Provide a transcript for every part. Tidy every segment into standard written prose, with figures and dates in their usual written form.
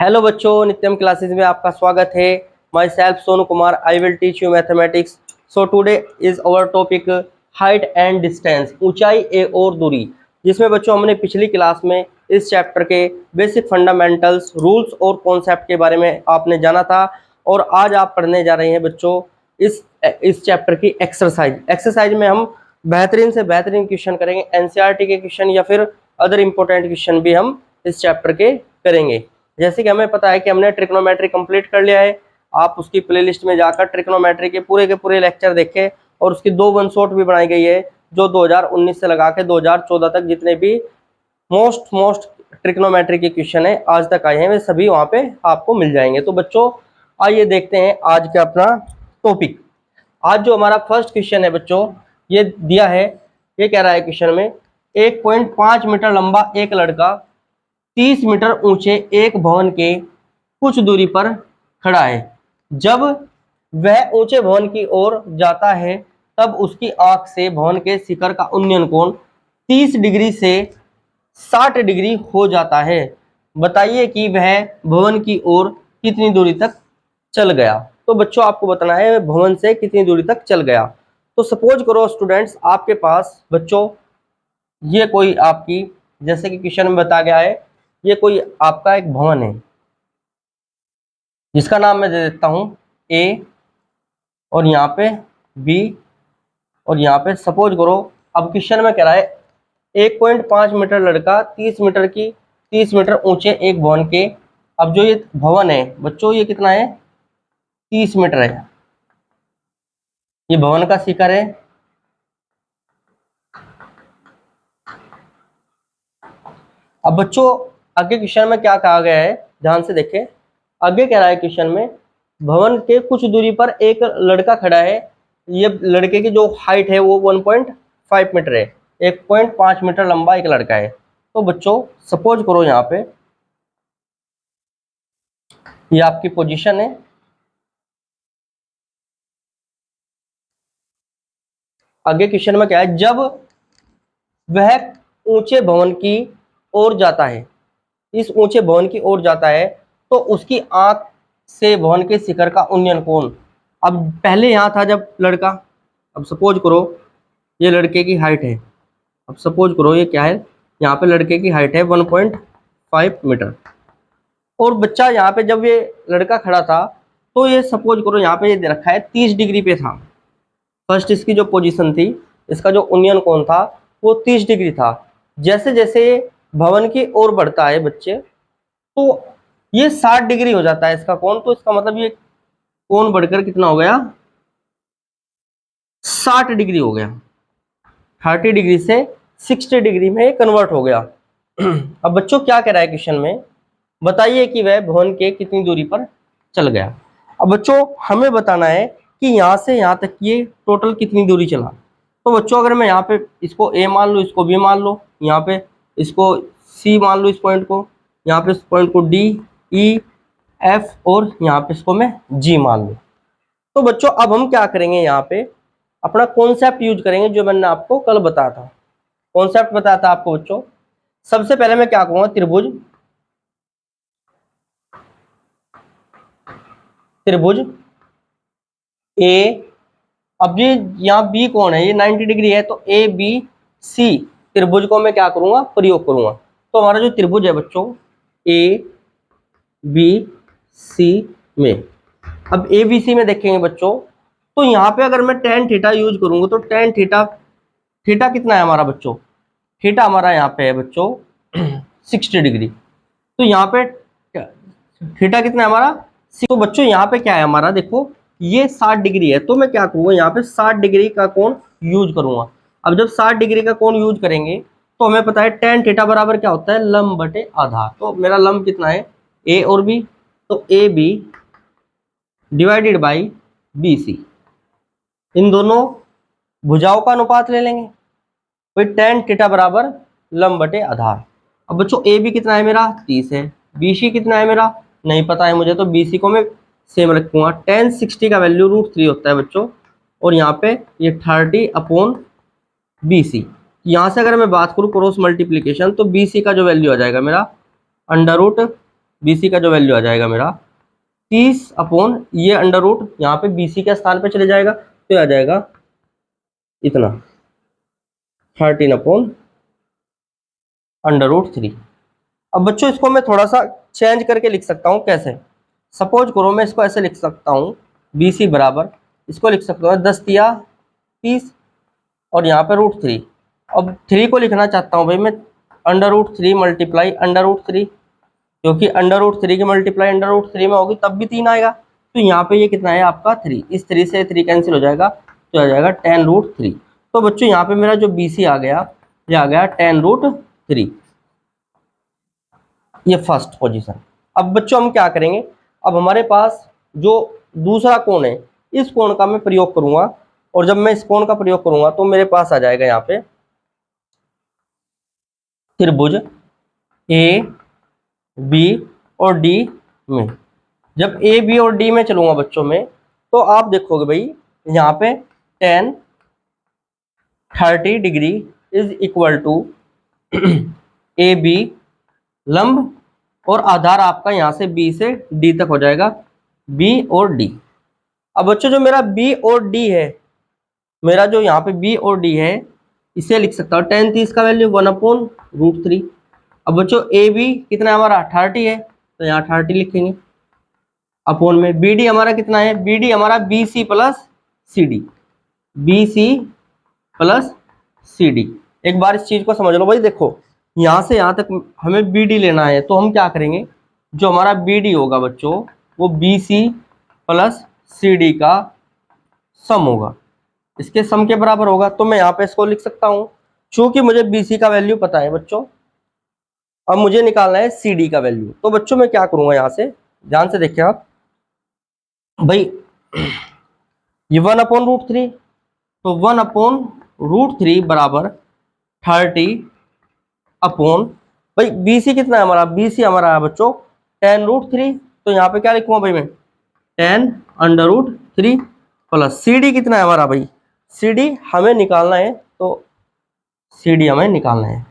Hello बच्चों, नित्यम classes में आपका स्वागत है। My self Sonu Kumar, I will teach you mathematics. So today is our topic height and distance, ऊंचाई ए और दूरी, जिसमें बच्चों हमने पिछली क्लास में इस चैप्टर के बेसिक फंडामेंटल्स, रूल्स और कॉन्सेप्ट के बारे में आपने जाना था। और आज आप पढ़ने जा रहे हैं बच्चों इस चैप्टर की एक्सरसाइज में हम बेहतरीन से बेहतरीन क्वेश्चन करेंगे। एनसीईआरटी के क्वेश्चन या फिर अदर इंपॉर्टेंट क्वेश्चन भी हम इस चैप्टर के करेंगे। जैसे कि हमें पता है कि हमने ट्रिग्नोमेट्री कंप्लीट कर लिया है। आप उसकी प्लेलिस्ट में जाकर ट्रिग्नोमेट्री के पूरे लेक्चर देखें और उसकी 2 वन शॉट भी बनाई गई है जो 2019 से लगा के 2014 तक जितने भी मोस्ट ट्रिग्नोमेट्री के क्वेश्चन है आज तक आए हैं, वे सभी वहां पे आपको मिल जाएंगे। तो बच्चों आइए देखते हैं आज का अपना टॉपिक। आज जो हमारा फर्स्ट क्वेश्चन है बच्चों, ये दिया है, ये कह रहा है क्वेश्चन में 1.5 मीटर लंबा एक लड़का 30 मीटर ऊंचे एक भवन के कुछ दूरी पर खड़ा है। जब वह ऊंचे भवन की ओर जाता है तब उसकी आंख से भवन के शिखर का उन्नयन कोण 30 डिग्री से 60 डिग्री हो जाता है। बताइए कि वह भवन की ओर कितनी दूरी तक चल गया। तो बच्चों आपको बताना है भवन से कितनी दूरी तक चल गया। तो सपोज करो स्टूडेंट्स, आपके पास बच्चों ये कोई आपकी, जैसे कि क्वेश्चन में बताया गया है, ये कोई आपका एक भवन है जिसका नाम मैं दे देता हूं ए, और यहाँ पे बी, और यहाँ पे सपोज करो। अब क्वेश्चन में कह रहा है 1.5 मीटर लड़का 30 मीटर ऊंचे एक भवन के। अब जो ये भवन है बच्चों, ये कितना है? 30 मीटर है। ये भवन का शिखर है। अब बच्चों आगे क्वेश्चन में क्या कहा गया है, ध्यान से देखें। आगे कह रहा है क्वेश्चन में भवन के कुछ दूरी पर एक लड़का खड़ा है। ये लड़के की जो हाइट है वो 1.5 मीटर है। 1.5 मीटर लंबा एक लड़का है। तो बच्चों सपोज करो यहाँ पे ये आपकी पोजीशन है। आगे क्वेश्चन में क्या है, जब वह ऊंचे भवन की ओर जाता है, इस ऊंचे भवन की ओर जाता है, तो उसकी आंख से भवन के शिखर का उन्नयन कोण। अब पहले यहां था जब लड़का, अब सपोज करो ये लड़के की हाइट है। अब सपोज करो ये क्या है, यहाँ पे लड़के की हाइट है 1.5 मीटर, और बच्चा यहाँ पे जब ये लड़का खड़ा था तो ये सपोज करो यहाँ पे ये दे रखा है 30 डिग्री पे था। फर्स्ट इसकी जो पोजीशन थी, इसका जो उन्नयन कोण था वो 30 डिग्री था। जैसे जैसे भवन की ओर बढ़ता है बच्चे, तो ये 60 डिग्री हो जाता है इसका कोण। तो इसका मतलब ये कोण बढ़कर कितना हो गया? 60 डिग्री हो गया। 30 डिग्री से 60 डिग्री में कन्वर्ट हो गया। अब बच्चों क्या कह रहा है क्वेश्चन में, बताइए कि वह भवन के कितनी दूरी पर चल गया। अब बच्चों हमें बताना है कि यहाँ से यहाँ तक ये टोटल कितनी दूरी चला। तो बच्चों अगर मैं यहाँ पे इसको ए मान लो, इसको बी मान लो, यहाँ पे इसको सी मान लो, इस पॉइंट को, यहाँ पे इस पॉइंट को डी, ई, एफ, और यहाँ पे इसको मैं जी मान लूँ। तो बच्चों अब हम क्या करेंगे, यहाँ पे अपना कॉन्सेप्ट यूज करेंगे जो मैंने आपको कल बताया था। कॉन्सेप्ट बताया था आपको बच्चों। सबसे पहले मैं क्या कहूँगा, त्रिभुज ए। अब ये यहाँ बी कौन है, ये 90 डिग्री है, तो ए बी सी त्रिभुज को मैं क्या करूंगा, प्रयोग करूंगा। तो हमारा जो त्रिभुज है बच्चों ए बी सी में, अब ए बी सी में देखेंगे बच्चों, तो यहाँ पे अगर मैं टेन थीटा यूज करूंगा तो टेन थीटा, थीटा कितना है हमारा बच्चों, थीटा हमारा यहाँ पे है बच्चों 60 डिग्री। तो यहाँ पे थीटा कितना है हमारा। तो बच्चों यहाँ पे क्या है हमारा, देखो ये 60 डिग्री है, तो मैं क्या करूंगा यहाँ पे 60 डिग्री का कोण यूज करूंगा। अब जब 60 डिग्री का कोण यूज करेंगे तो हमें पता है टेन थीटा बराबर क्या होता है, लंब बटे आधार। तो मेरा लंब कितना है, ए और बी, तो A B divided by B C, इन दोनों भुजाओं का अनुपात ले लेंगे, फिर टेन थीटा बराबर लंब बटे आधार। अब बच्चों ए बी कितना है मेरा, 30 है, बी सी कितना है मेरा नहीं पता है मुझे, तो बी सी को मैं सेम रखूंगा। टेन 60 का वैल्यू √3 होता है बच्चों, और यहाँ पे ये 30 अपॉन बी सी। यहाँ से अगर मैं बात करूँ क्रॉस मल्टीप्लीकेशन, तो बी सी का जो वैल्यू आ जाएगा मेरा अंडर रूट BC का जो वैल्यू आ जाएगा मेरा 30 अपॉन ये अंडर रूट यहाँ पे BC के स्थान पे चले जाएगा, तो ये आ जाएगा इतना 13 अपॉन अंडर रूट 3। अब बच्चों इसको मैं थोड़ा सा चेंज करके लिख सकता हूँ। कैसे? सपोज करो मैं इसको ऐसे लिख सकता हूँ, BC बराबर, इसको लिख सकता हूँ 10 तिया 30 और यहाँ पे √3। अब 3 को लिखना चाहता हूँ भाई मैं under root 3 multiply under root 3, क्योंकि अंडर रूट 3 की मल्टीप्लाई अंडर रूट 3 में होगी तब भी 3 आएगा। तो यहाँ पे ये कितना है आपका 3, इस 3 से 3 कैंसिल हो जाएगा, तो आ जाएगा 10√3। तो बच्चों यहाँ पे मेरा जो BC आ गया, ये आ गया 10√3, ये फर्स्ट पोजीशन। अब बच्चों हम क्या करेंगे, अब हमारे पास जो दूसरा कोण है, इस कोण का मैं प्रयोग करूंगा, और जब मैं इस कोण का प्रयोग करूंगा तो मेरे पास आ जाएगा यहाँ पे त्रिभुज ए बी और डी में। जब ए बी और डी में चलूंगा बच्चों में, तो आप देखोगे भाई यहाँ पे 10 30 degree is equal to A B लंब, और आधार आपका यहाँ से बी से डी तक हो जाएगा, बी और डी। अब बच्चों जो मेरा बी और डी है, मेरा जो यहाँ पे बी और डी है, इसे लिख सकता हूँ 10 30 का वैल्यू 1/√3। अब बच्चों ए बी कितना है हमारा 30 है, तो यहाँ 30 लिखेंगे अपॉन में बी डी हमारा कितना है, बी डी हमारा B C plus C D, B C plus C D. एक बार इस चीज को समझ लो भाई, देखो यहाँ से यहाँ तक हमें बी डी लेना है, तो हम क्या करेंगे, जो हमारा बी डी होगा बच्चों वो B C plus C D का सम होगा, इसके सम के बराबर होगा। तो मैं यहाँ पे इसको लिख सकता हूँ, चूंकि मुझे बी सी का वैल्यू पता है बच्चों, अब मुझे निकालना है सी डी का वैल्यू। तो बच्चों मैं क्या करूंगा, यहाँ से ध्यान से देखिए आप भाई, ये 1/√3, तो 1/√3 बराबर 30 अपॉन भाई BC कितना है हमारा, BC हमारा है बच्चों 10√3, तो यहाँ पे क्या लिखूंगा भाई मैं 10√3 प्लस CD कितना है हमारा भाई, CD हमें निकालना है, तो CD हमें निकालना है।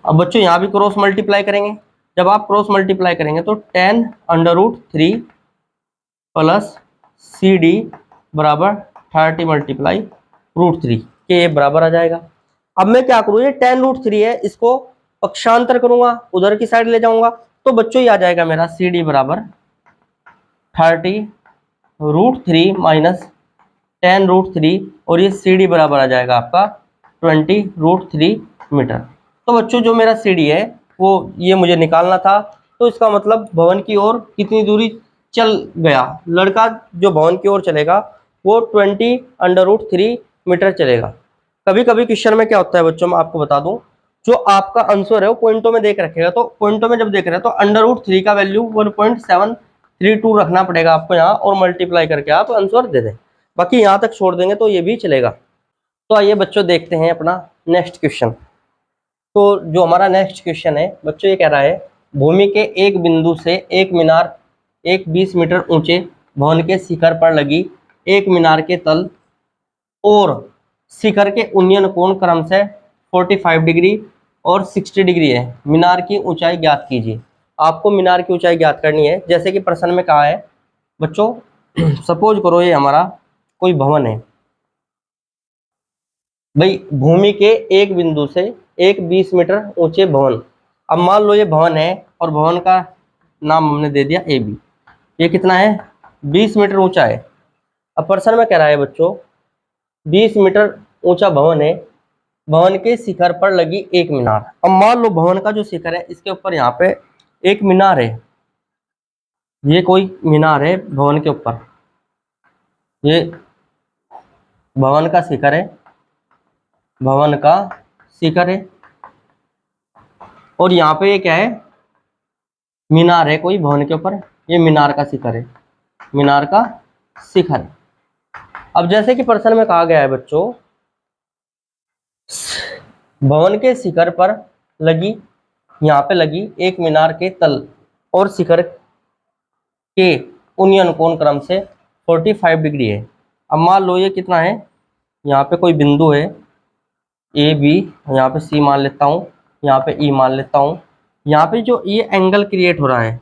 अब बच्चों यहाँ भी क्रॉस मल्टीप्लाई करेंगे, जब आप क्रॉस मल्टीप्लाई करेंगे तो 10√3 प्लस CD बराबर 30 मल्टीप्लाई √3 के बराबर आ जाएगा। अब मैं क्या करूँ, ये 10√3 है, इसको पक्षांतर करूंगा, उधर की साइड ले जाऊंगा, तो बच्चों ये आ जाएगा मेरा CD बराबर 30√3 माइनस 10√3, और ये CD बराबर आ जाएगा आपका 20√3 मीटर। तो बच्चों जो मेरा CD है वो ये मुझे निकालना था, तो इसका मतलब भवन की ओर कितनी दूरी चल गया, लड़का जो भवन की ओर चलेगा वो 20√3 मीटर चलेगा। कभी कभी क्वेश्चन में क्या होता है बच्चों, मैं आपको बता दूं, जो आपका आंसर है वो पॉइंटों में देख रखेगा, तो पॉइंटों में जब देख रहे हैं तो अंडर√3 का वैल्यू 1.732 रखना पड़ेगा आपको यहाँ, और मल्टीप्लाई करके आप आंसर दे दें, बाकी यहाँ तक छोड़ देंगे तो ये भी चलेगा। तो आइए बच्चों देखते हैं अपना नेक्स्ट क्वेश्चन। तो जो हमारा नेक्स्ट क्वेश्चन है बच्चों, ये कह रहा है भूमि के एक बिंदु से एक मीनार एक 20 मीटर ऊंचे भवन के शिखर पर लगी एक मीनार के तल और शिखर के उन्नयन कोण क्रम से 45 डिग्री और 60 डिग्री है, मीनार की ऊंचाई ज्ञात कीजिए। आपको मीनार की ऊंचाई ज्ञात करनी है, जैसे कि प्रश्न में कहा है बच्चों, सपोज करो ये हमारा कोई भवन है भाई, भूमि के एक बिंदु से एक 20 मीटर ऊंचे भवन। अब मान लो ये भवन है और भवन का नाम हमने दे दिया AB, ये कितना है 20 मीटर ऊंचा है। अब प्रश्न में कह रहा है बच्चों 20 मीटर ऊंचा भवन है, भवन के शिखर पर लगी एक मीनार। अब मान लो भवन का जो शिखर है इसके ऊपर यहाँ पे एक मीनार है, ये कोई मीनार है भवन के ऊपर, ये भवन का शिखर है, भवन का शिखर है, और यहाँ पे ये क्या है मीनार है कोई भवन के ऊपर, ये मीनार का शिखर है, मीनार का शिखर है। अब जैसे कि प्रश्न में कहा गया है बच्चों, भवन के शिखर पर लगी, यहाँ पे लगी एक मीनार के तल और शिखर के उन्नयन कोण क्रम से 45 डिग्री है। अब मान लो ये कितना है, यहाँ पे कोई बिंदु है AB, यहाँ पे C मान लेता हूँ, यहाँ पे E मान लेता हूँ, यहाँ पे जो ये एंगल क्रिएट हो रहा है,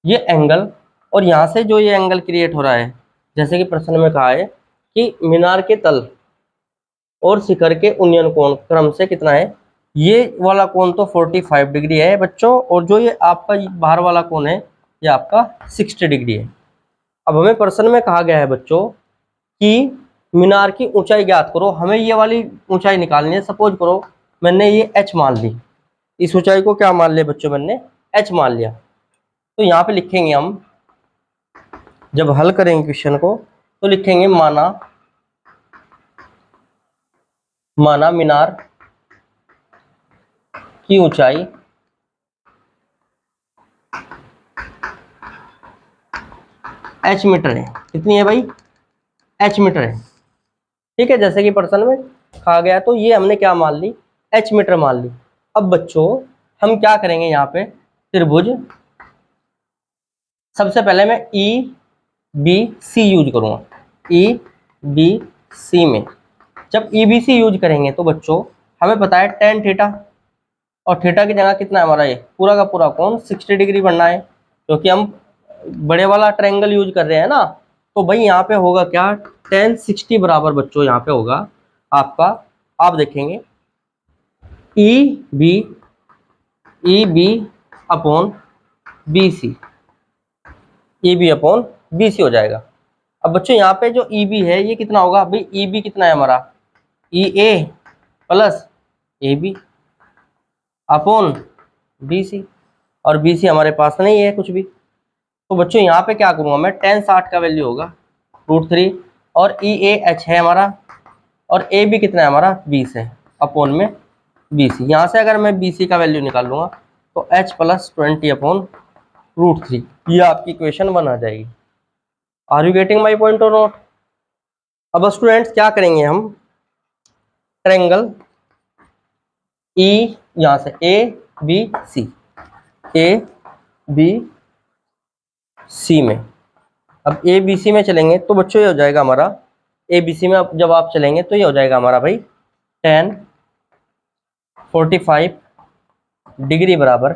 ये एंगल, और यहाँ से जो ये एंगल क्रिएट हो रहा है, जैसे कि प्रश्न में कहा है कि मीनार के तल और शिखर के उन्नयन कोण क्रम से कितना है, ये वाला कोण तो 45 डिग्री है बच्चों, और जो ये आपका बाहर वाला कोण है ये आपका 60 डिग्री है। अब हमें प्रश्न में कहा गया है बच्चों कि मीनार की ऊंचाई ज्ञात करो, हमें ये वाली ऊंचाई निकालनी है। सपोज करो मैंने ये h मान ली, इस ऊंचाई को क्या मान लिया बच्चों, मैंने h मान लिया। तो यहाँ पे लिखेंगे हम, जब हल करेंगे क्वेश्चन को तो लिखेंगे माना मीनार की ऊंचाई h मीटर है। कितनी है भाई, h मीटर है। ठीक है, जैसे कि प्रश्न में कहा गया, तो ये हमने क्या मान ली, h मीटर मान ली। अब बच्चों हम क्या करेंगे, यहाँ पे त्रिभुज, सबसे पहले मैं ई बी सी यूज करूंगा। ई बी सी में जब ई बी सी यूज करेंगे तो बच्चों हमें पता है टेन थीटा, और थीटा की जगह कितना है हमारा, ये पूरा का पूरा कोण 60 डिग्री बनना है, क्योंकि हम बड़े वाला ट्रायंगल यूज कर रहे हैं ना। तो भाई यहाँ पे होगा क्या, टेन 60 बराबर बच्चों यहाँ पे होगा आपका, आप देखेंगे E B upon B C, E B upon B C हो जाएगा। अब बच्चों यहाँ पे जो ई बी है ये कितना होगा भाई, ई बी कितना है हमारा, E A plus A B upon B C, और बी सी हमारे पास नहीं है कुछ भी। तो बच्चों यहाँ पे क्या करूँगा मैं, टेन 60 का वैल्यू होगा √3, और ई ए एच है हमारा, और ए बी कितना है हमारा 20 है, अपॉन में बी सी। यहाँ से अगर मैं बी सी का वैल्यू निकाल लूँगा तो एच प्लस 20 अपॉन √3, ये आपकी इक्वेशन 1 आ जाएगी। Are you getting my point और नॉट। अब स्टूडेंट्स क्या करेंगे हम, ट्रायंगल ई, यहाँ से ए बी सी में, अब ए बी सी में चलेंगे तो बच्चों ये हो जाएगा हमारा, ए बी सी में अब जब आप चलेंगे तो ये हो जाएगा हमारा भाई टेन 45 डिग्री बराबर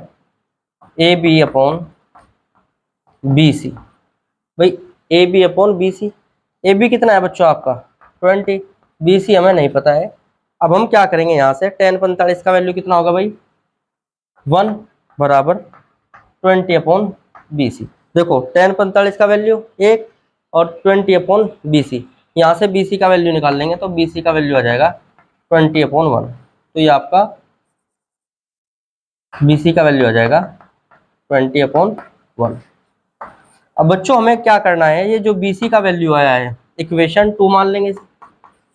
A B upon B C. भाई A B upon B C, A B कितना है बच्चों आपका 20, बी सी हमें नहीं पता है। अब हम क्या करेंगे, यहाँ से टेन 45 का वैल्यू कितना होगा भाई 1 बराबर 20 अपॉन बी सी। देखो टेन 45 का वैल्यू 1 और 20 अपॉन बी सी, यहाँ से बी सी का वैल्यू निकाल लेंगे तो बी सी का वैल्यू आ जाएगा 20 अपॉन 1, तो ये आपका बी सी का वैल्यू आ जाएगा 20 अपॉन 1। अब बच्चों हमें क्या करना है, ये जो बी सी का वैल्यू आया है इक्वेशन 2 मान लेंगे।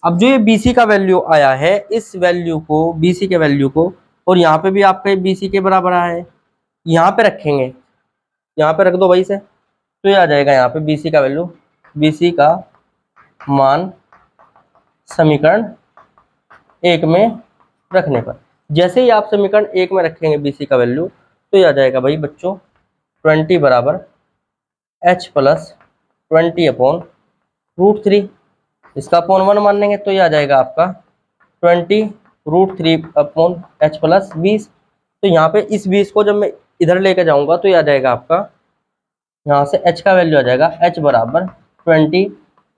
अब जो ये बी सी का वैल्यू आया है, इस वैल्यू को, बी सी के वैल्यू को, और यहाँ पे भी आपका बी सी के बराबर आया है, यहाँ पे रखेंगे, यहाँ पे रख दो भाई से, तो ये आ जाएगा यहाँ पे बी सी का वैल्यू, बी सी का मान समीकरण 1 में रखने पर, जैसे ही आप समीकरण 1 में रखेंगे बी सी का वैल्यू, तो ये आ जाएगा भाई बच्चों 20 बराबर h प्लस 20 अपॉन √3, इसका अपॉन 1 मान लेंगे तो ये आ जाएगा आपका 20 √3 अपॉन h प्लस 20। तो यहाँ पे इस 20 को जब मैं इधर लेके जाऊंगा तो ये आ जाएगा आपका, यहाँ से h का वैल्यू आ जाएगा h बराबर 20,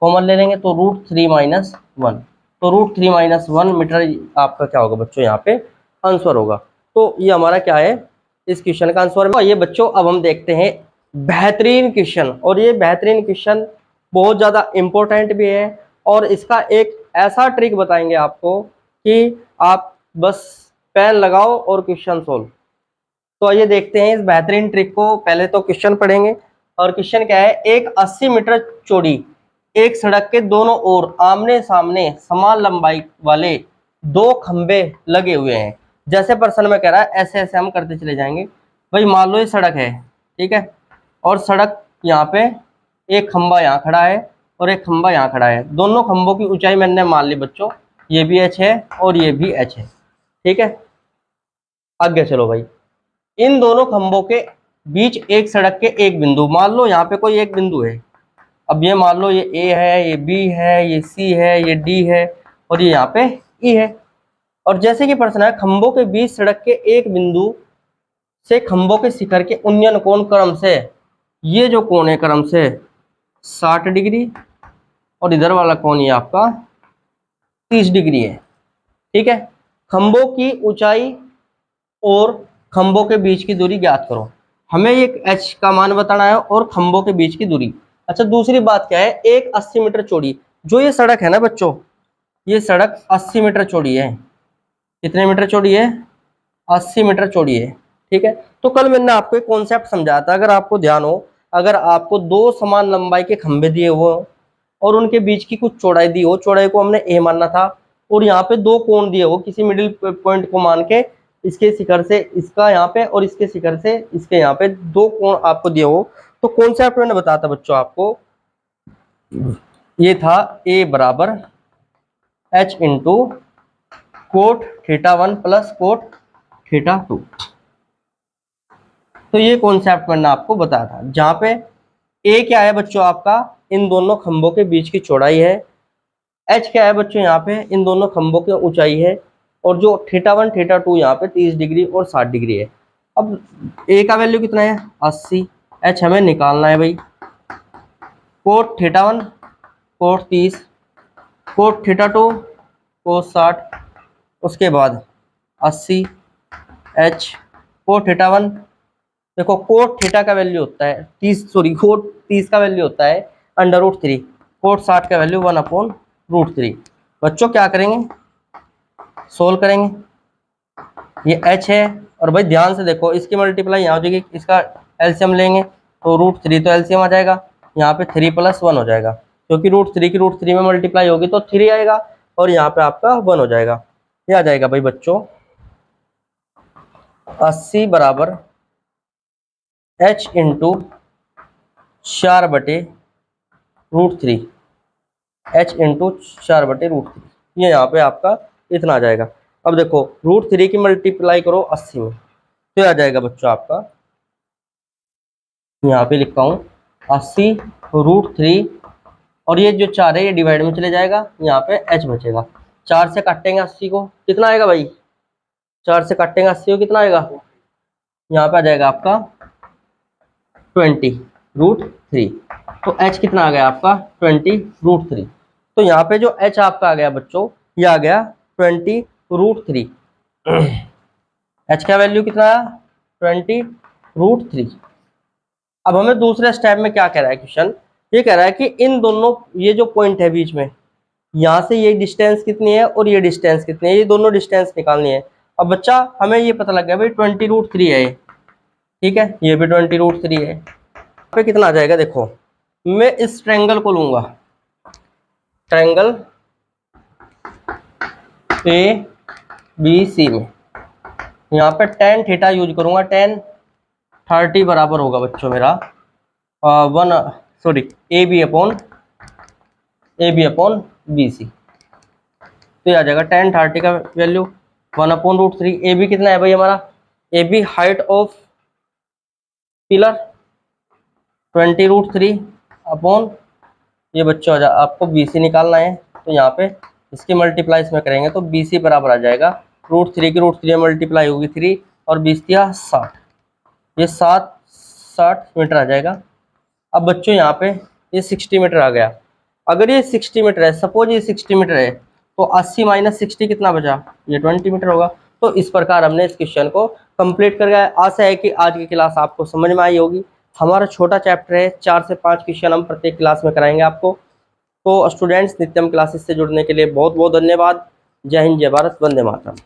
कॉमन ले लेंगे तो √3 माइनस 1, तो √3 माइनस 1 मीटर आपका क्या होगा बच्चों, यहाँ पे आंसर होगा। तो ये हमारा क्या है, इस क्वेश्चन का आंसर। ये बच्चों अब हम देखते हैं बेहतरीन क्वेश्चन, और ये बेहतरीन क्वेश्चन बहुत ज़्यादा इम्पोर्टेंट भी है, और इसका एक ऐसा ट्रिक बताएंगे आपको कि आप बस पेन लगाओ और क्वेश्चन सोल्व। तो आइए देखते हैं इस बेहतरीन ट्रिक को। पहले तो क्वेश्चन पढ़ेंगे, और क्वेश्चन क्या है, एक 80 मीटर चौड़ी एक सड़क के दोनों ओर आमने सामने समान लंबाई वाले दो खंबे लगे हुए हैं। जैसे प्रश्न में कह रहा है ऐसे ऐसे हम करते चले जाएंगे। भाई मान लो ये सड़क है, ठीक है, और सड़क यहाँ पे एक खंबा यहाँ खड़ा है और एक खंबा यहाँ खड़ा है, दोनों खंबों की ऊंचाई मैंने मान ली बच्चों, ये भी h है और ये भी h है, ठीक है। आगे चलो भाई, इन दोनों खंभों के बीच एक सड़क के एक बिंदु, मान लो यहाँ पे कोई एक बिंदु है, अब ये मान लो ये ए है, ये बी है, ये सी है, ये डी है, और ये यहाँ पे ई है। और जैसे कि प्रश्न है खंभों के बीच सड़क के एक बिंदु से खंभों के शिखर के उन्नयन कोण क्रम से, ये जो कोण है क्रम से 60 डिग्री और इधर वाला कोण ये आपका 30 डिग्री है। ठीक है, खंभों की ऊंचाई और खंभों के बीच की दूरी ज्ञात करो। हमें एक h का मान बताना है और खंभों के बीच की दूरी। अच्छा, दूसरी बात क्या है, एक 80 मीटर चौड़ी जो ये सड़क है ना बच्चों, ये सड़क 80 मीटर चौड़ी है। कितने मीटर चौड़ी है? 80 मीटर चौड़ी है। ठीक है, तो कल मैंने आपको एक कॉन्सेप्ट समझाया था, अगर आपको ध्यान हो, अगर आपको दो समान लंबाई के खंभे दिए हो और उनके बीच की कुछ चौड़ाई दी हो, चौड़ाई को हमने ए मानना था, और यहाँ पे दो कोण दिए हो किसी मिडिल पॉइंट को मान के, इसके शिखर से इसका यहाँ पे और इसके शिखर से इसके यहाँ पे दो कोण आपको दिए हो, तो कॉन्सेप्ट मैंने बताया था बच्चों आपको, ये था ए बराबर H into coat theta 1 plus coat theta 2। तो ये कॉन्सेप्ट मैंने आपको बताया था, जहां पे ए क्या है बच्चों आपका, इन दोनों खंभों के बीच की चौड़ाई है, एच क्या है बच्चों यहाँ पे इन दोनों खंभों की ऊंचाई है, और जो थीटा 1 थीटा 2 यहाँ पे 30 डिग्री और 60 डिग्री है। अब ए का वैल्यू कितना है? 80, एच हमें निकालना है भाई, cot theta 1 cot 30, cot theta 2 cot 60, उसके बाद 80 एच कोट थीटा 1, देखो कोट थीटा का वैल्यू होता है 30, सॉरी कोट 30 का वैल्यू होता है √3, कोट 60 का वैल्यू 1/√3। बच्चों क्या करेंगे, सोल्व करेंगे, ये h है, और भाई ध्यान से देखो इसकी मल्टीप्लाई यहाँ हो जाएगी, इसका एलसीएम लेंगे तो √3 तो एलसीएम आ जाएगा, यहाँ पे 3 + 1 हो जाएगा, क्योंकि √3 की √3 में मल्टीप्लाई होगी तो 3 आएगा, और यहाँ पे आपका 1 हो जाएगा। ये आ जाएगा भाई बच्चों 80 बराबर h इंटू 4/√3, h इंटू 4/√3, ये यहाँ पे आपका इतना आ जाएगा। अब देखो √3 की मल्टीप्लाई करो 80 में, तो आ जाएगा बच्चों आपका, यहाँ पे लिखता हूँ 80 √3, और ये जो 4 है ये डिवाइड में चले जाएगा, यहाँ पे h बचेगा, 4 से काटेंगे 80 को, कितना आएगा भाई? 4 से काटेंगे 80 को कितना आएगा? यहाँ पे आ जाएगा आपका 20√3, तो h कितना आ गया आपका? 20√3। तो यहाँ पे जो h आपका आ गया बच्चों, ये आ गया 20√3। h का वैल्यू कितना आया? 20√3। अब हमें दूसरे स्टेप में क्या कह रहा है क्वेश्चन, ये कह रहा है कि इन दोनों, ये जो पॉइंट है बीच में, यहाँ से ये डिस्टेंस कितनी है और ये डिस्टेंस कितनी है, ये दोनों डिस्टेंस निकालनी है। अब बच्चा हमें ये पता लग गया भाई 20√3 है ये, ठीक है, ये भी 20√3 है। पे कितना आ जाएगा देखो, मैं इस ट्रायंगल को लूंगा, ट्रायंगल ABC में, यहाँ पे tan थीटा यूज करूंगा, tan 30 बराबर होगा बच्चों मेरा 1 AB अपॉन BC, तो ये आ जाएगा tan 30 का वैल्यू 1/√3। AB कितना है भाई हमारा? AB height of pillar 20√3 upon, ये बच्चों आपको BC निकालना है, तो यहाँ पे इसकी मल्टीप्लाई इसमें करेंगे तो BC बराबर आ जाएगा √3 की √3 मल्टीप्लाई होगी 3, और 20 दिया 60, ये 60 मीटर आ जाएगा। अब बच्चों यहाँ पे ये 60 मीटर आ गया, अगर ये 60 मीटर है, सपोज ये 60 मीटर है, तो 80 - 60 कितना बचा? ये 20 मीटर होगा। तो इस प्रकार हमने इस क्वेश्चन को कंप्लीट कर गया। आशा है कि आज की क्लास आपको समझ में आई होगी। हमारा छोटा चैप्टर है, 4 से 5 क्वेश्चन हम प्रत्येक क्लास में कराएंगे आपको। तो स्टूडेंट्स, नित्यम क्लासेस से जुड़ने के लिए बहुत बहुत धन्यवाद। जय हिंद, जय भारत, वंदे मातरम।